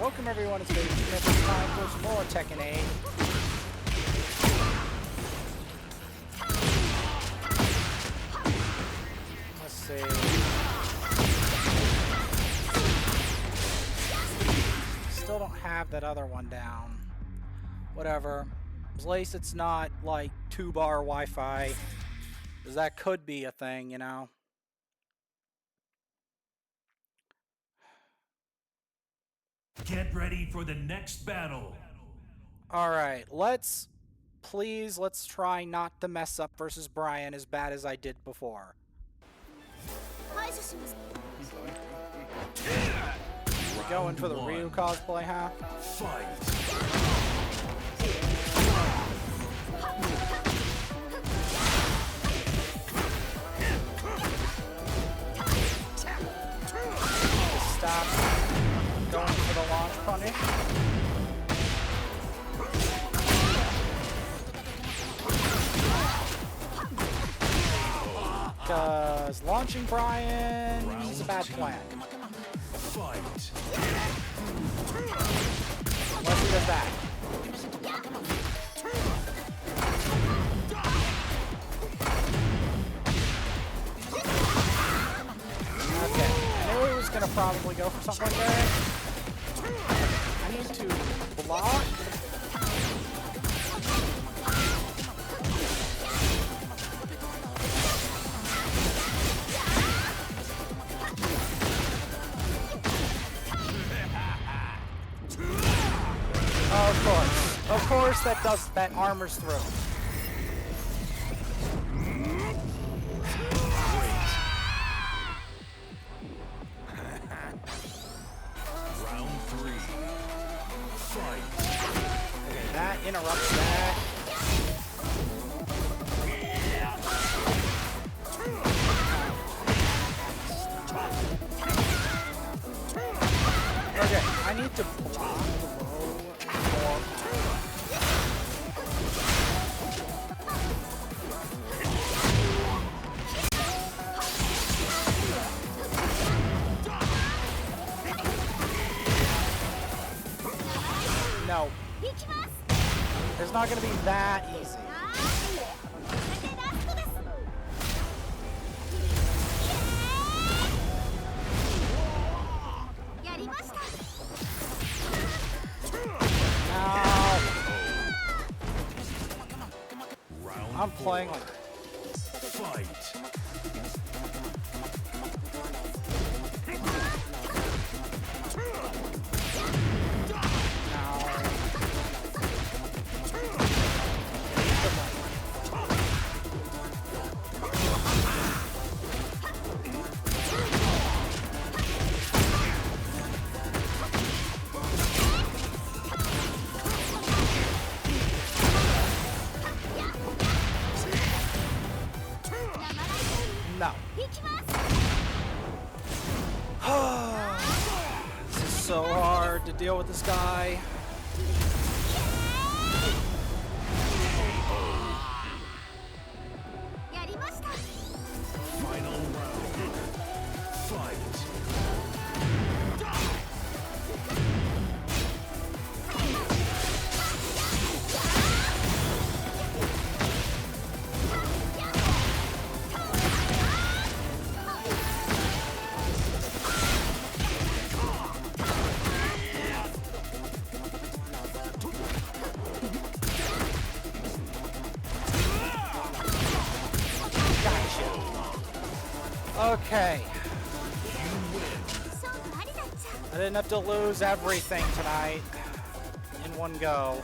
Welcome everyone, it's it's time for some more Tekken 8. Let's see. Still don't have that other one down. Whatever. At least it's not like 2-bar Wi-Fi. Because that could be a thing, you know? Get ready for the next battle. Alright, let's try not to mess up versus Brian as bad as I did before. You going for the Ryu cosplay, huh? Fight. Stop going for the launch punish. Because launching Brian is a bad plan. Fight. Unless he does that. Okay, I knew he was going to probably go for something like that. I need to block. Oh, of course that armors through. Round 3. Fight. Okay, that interrupts that. Okay, I need to block more. No. It's not going to be that easy. I'm playing like Fight. no. This is so hard to deal with this guy. Final round. Fight. Okay. I didn't have to lose everything tonight in one go.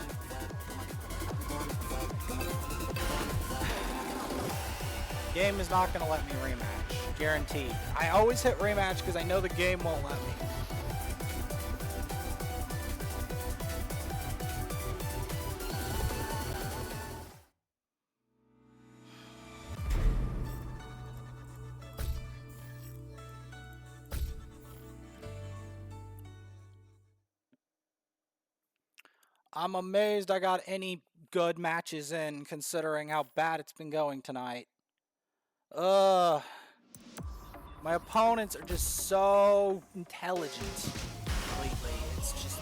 Game is not going to let me rematch. Guaranteed. I always hit rematch because I know the game won't let me. I'm amazed I got any good matches in, considering how bad it's been going tonight. Ugh. My opponents are just so intelligent lately. It's just,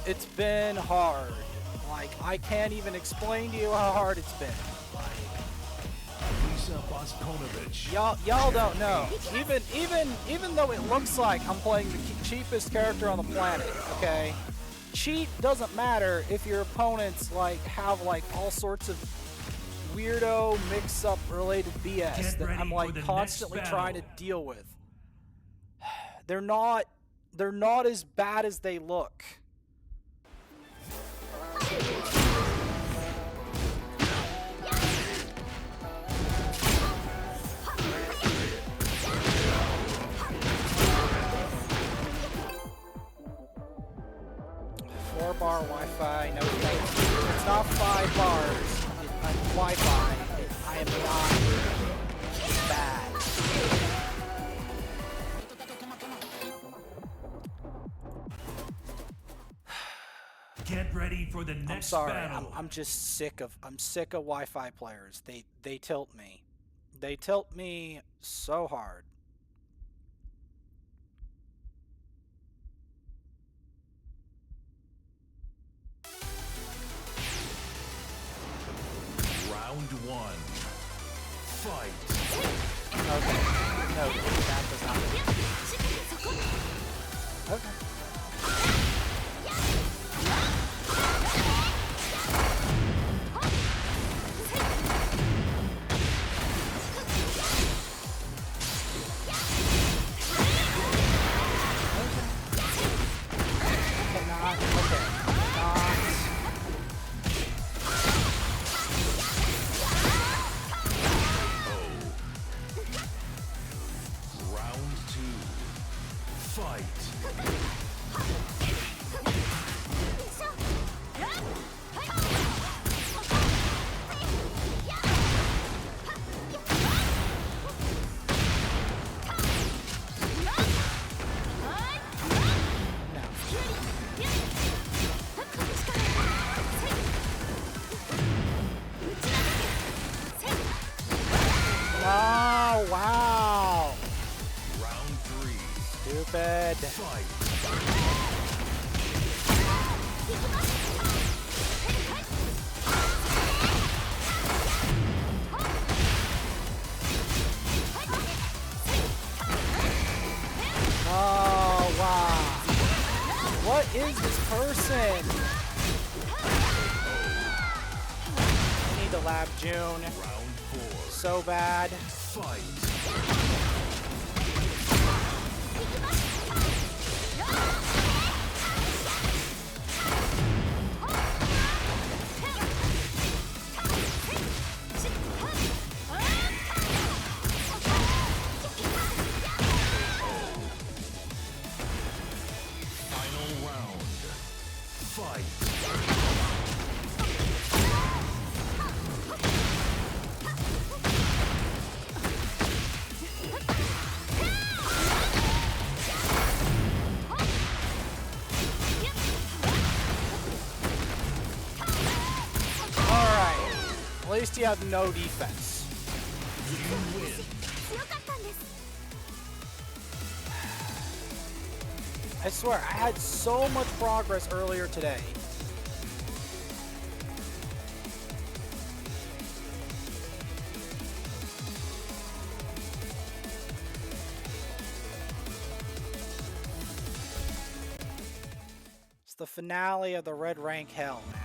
It's been hard. Like, I can't even explain to you how hard it's been. Y'all don't know. Even though it looks like I'm playing the cheapest character on the planet, okay? Cheap doesn't matter if your opponents like have like all sorts of weirdo mix-up related BS that I'm like constantly trying to deal with. They're not as bad as they look. Bar Wi-Fi, no thanks. It's not 5 bars. Wi-Fi. I am not bad. Get ready for the next I'm sorry. battle. I'm just sick of Wi-Fi players. They tilt me. They tilt me so hard. Round 1. Fight. Okay. No, that does not. Okay. Oh, wow. Round 3. Stupid. Fight. Oh, wow. What is this person? I need the lab June. Round 4. So bad. Fight. Final round. Fight. At least you have no defense. You win. I swear, I had so much progress earlier today. It's the finale of the Red Rank Hell, man.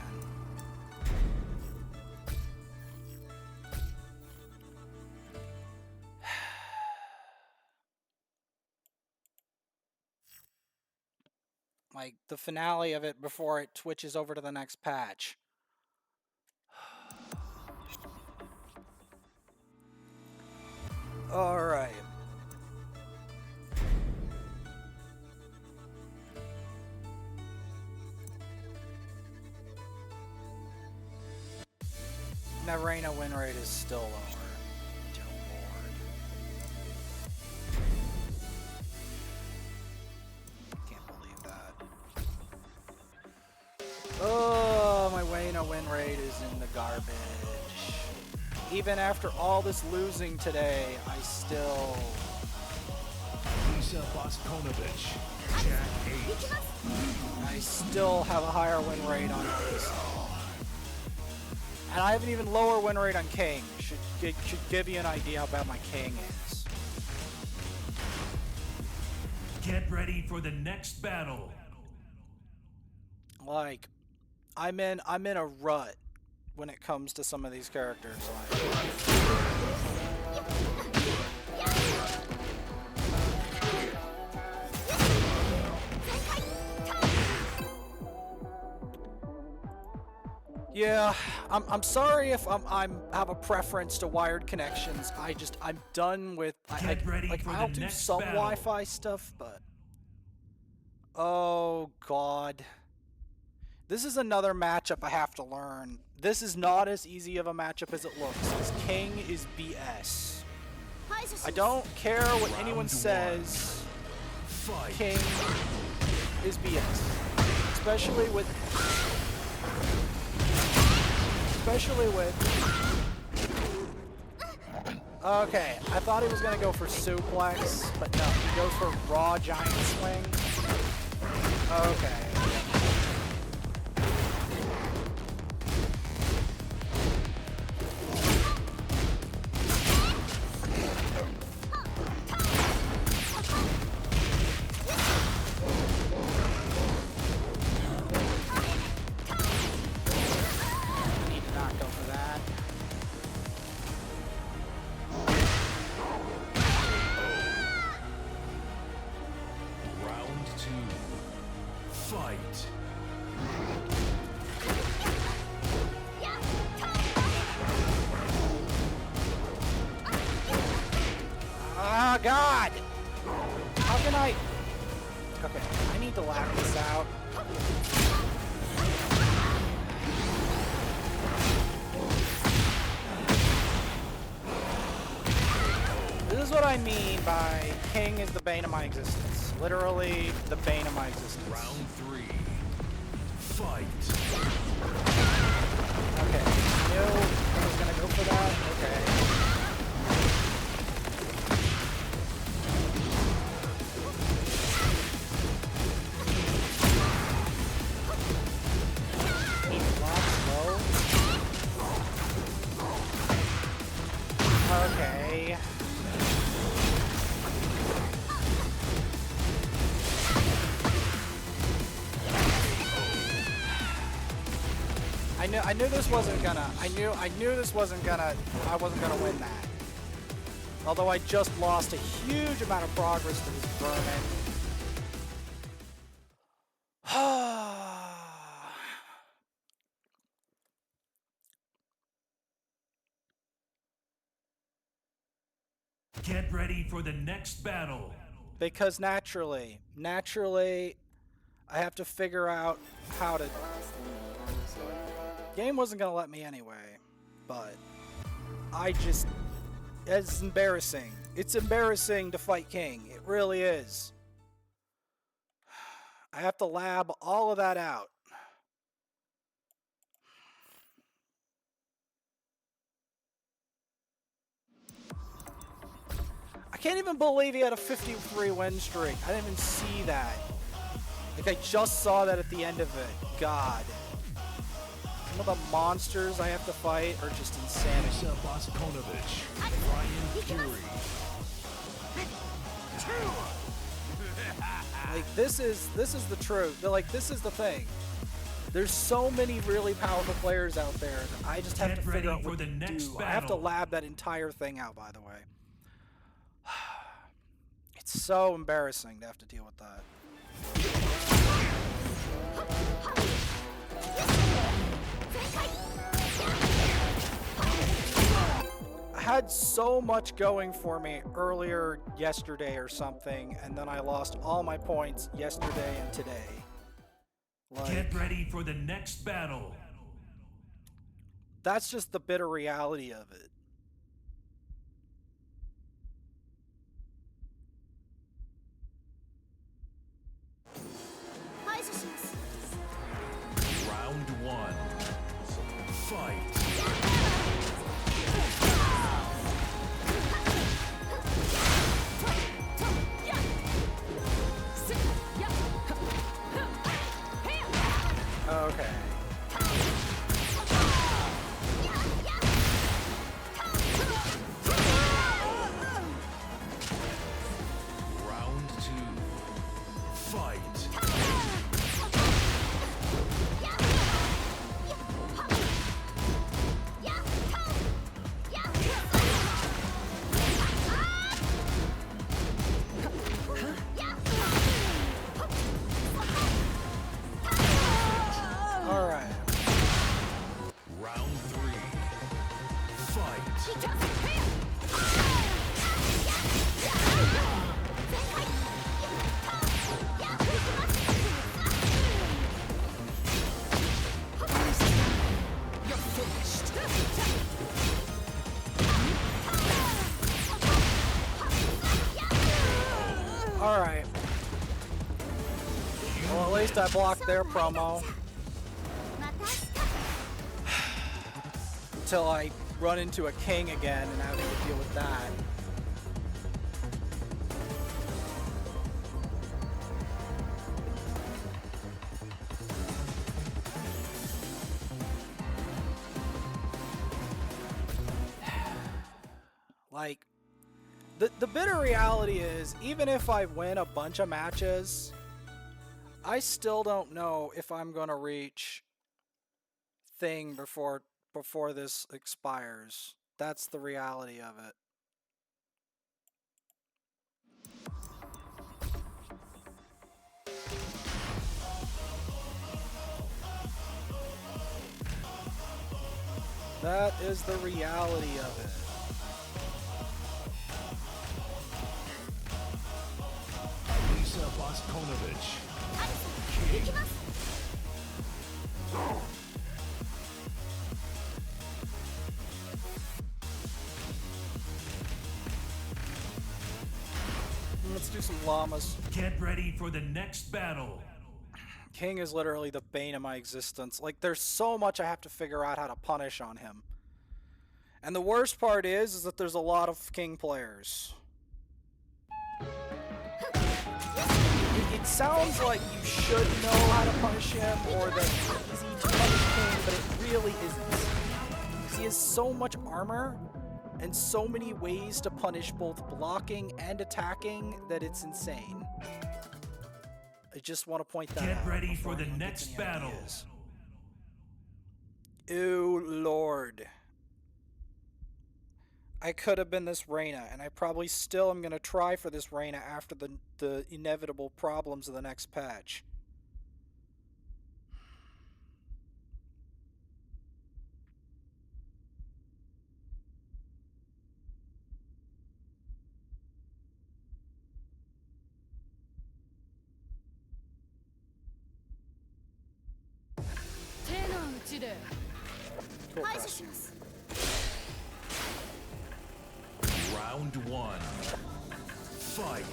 Like, the finale of it before it twitches over to the next patch. Alright. That Reina win rate is still lower. Dear Lord. Can't believe that. Oh, my Reina win rate is in the garbage. Even after all this losing today, I still... Lisa Boskonovich, Jack 8. I still have a higher win rate on these. And I have an even lower win rate on King. Should give you an idea how bad my King is. Get ready for the next battle. Like, I'm in a rut when it comes to some of these characters. Like, yeah, I'm sorry if I'm have a preference to wired connections. I'm done with I'll do some Wi-Fi stuff, but oh god. This is another matchup I have to learn. This is not as easy of a matchup as it looks. This King is BS. I don't care what anyone says. King is BS. Especially with okay, I thought he was gonna go for suplex, but no, he goes for raw giant swing. Okay. God! How can I... Okay, I need to lap this out. This is what I mean by King is the bane of my existence. Literally, the bane of my existence. Round 3. Fight. Okay, I knew I was gonna go for that. Okay. Okay. I knew this wasn't gonna. I knew this wasn't gonna. I wasn't gonna win that. Although I just lost a huge amount of progress to this vermin. Get ready for the next battle. Because naturally, I have to figure out how to... Game wasn't gonna let me anyway, but it's embarrassing. It's embarrassing to fight King. It really is. I have to lab all of that out. I can't even believe he had a 53 win streak. I didn't even see that. Like, I just saw that at the end of it. God. Some of the monsters I have to fight are just insanity. Like, this is the truth. Like, this is the thing. There's so many really powerful players out there that I just have to figure out what to do. I have to lab that entire thing out, by the way. It's so embarrassing to have to deal with that. I had so much going for me earlier yesterday or something, and then I lost all my points yesterday and today. Like, get ready for the next battle. That's just the bitter reality of it. Round 1. Fight. Okay. Round 2. Fight. All right. Round 3. Fight. All right. Well, at least I blocked their promo. Until I run into a king again and having to deal with that. Like, the bitter reality is, even if I win a bunch of matches, I still don't know if I'm gonna reach thing before this expires. That's the reality of it. That is the reality of it. Lisa Boskonovich. Let's do some llamas. Get ready for the next battle. King is literally the bane of my existence. Like, there's so much I have to figure out how to punish on him. And the worst part is that there's a lot of King players. It sounds like you should know how to punish him, or that it's easy to punish King, but it really isn't. Because he has so much armor, and so many ways to punish both blocking and attacking, that it's insane. I just want to point that out. Get ready for the next battle. Ew, Lord. I could have been this Reina, and I probably still am going to try for this Reina after the inevitable problems of the next patch. Cool costume. Round 1. Fight.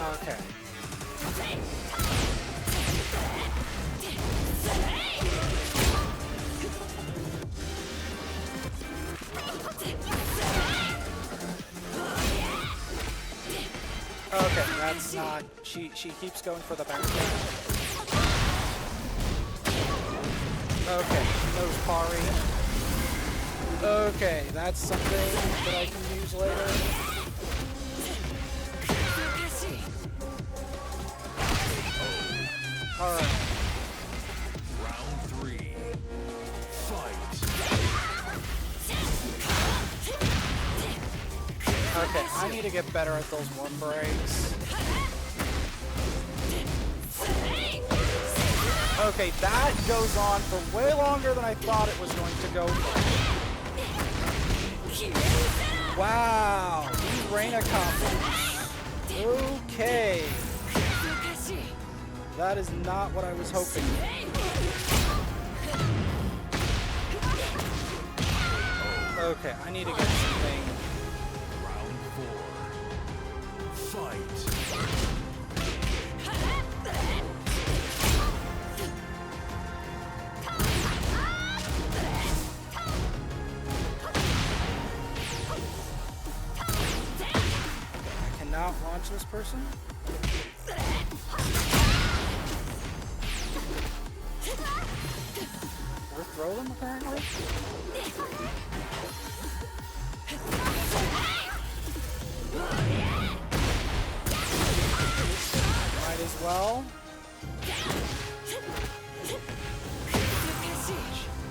Okay. Okay, that's not... She keeps going for the back. Okay, knows parry. Okay, that's something that I can use later. Alright. Round 3. Fight. Okay, I need to get better at those one breaks. Okay, that goes on for way longer than I thought it was going to go for. Wow, these Reina combos. Okay. That is not what I was hoping. Okay, I need to get something. Round 4. Fight. I cannot launch this person. Or throw them, apparently. Might as well.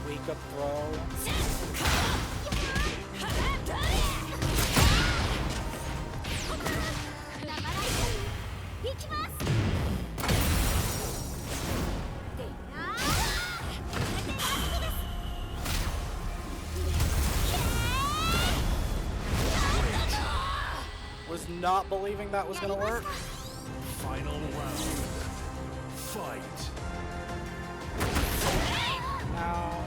Weak up throw. Was not believing that was gonna work. Final round. Fight. Now.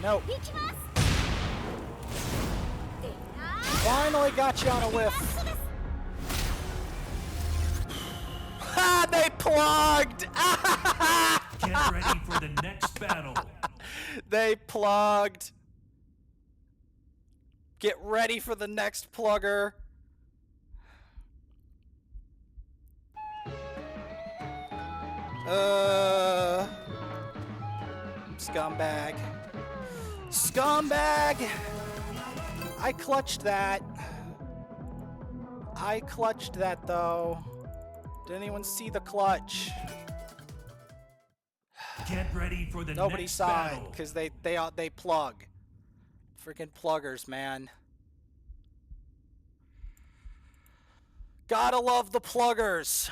No. Finally got you on a whiff. Ha! They plugged! Get ready for the next battle. They plugged. Get ready for the next plugger. Scumbag. Scumbag! I clutched that. I clutched that though. Did anyone see the clutch? Get ready for the Nobody next saw battle. it because they plug. Freaking pluggers, man. Gotta love the pluggers.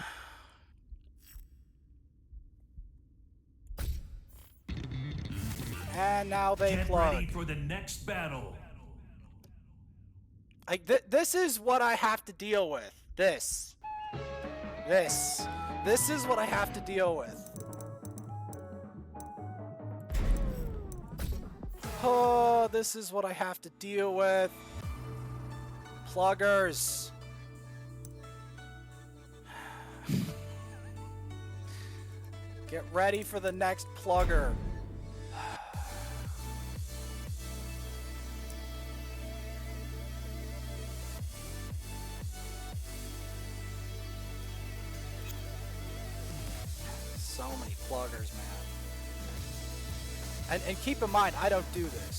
And now they Get plug. ready for the next battle. Like this is what I have to deal with. This is what I have to deal with. Oh, this is what I have to deal with. Pluggers. Get ready for the next plugger. So many pluggers, man. And keep in mind, I don't do this.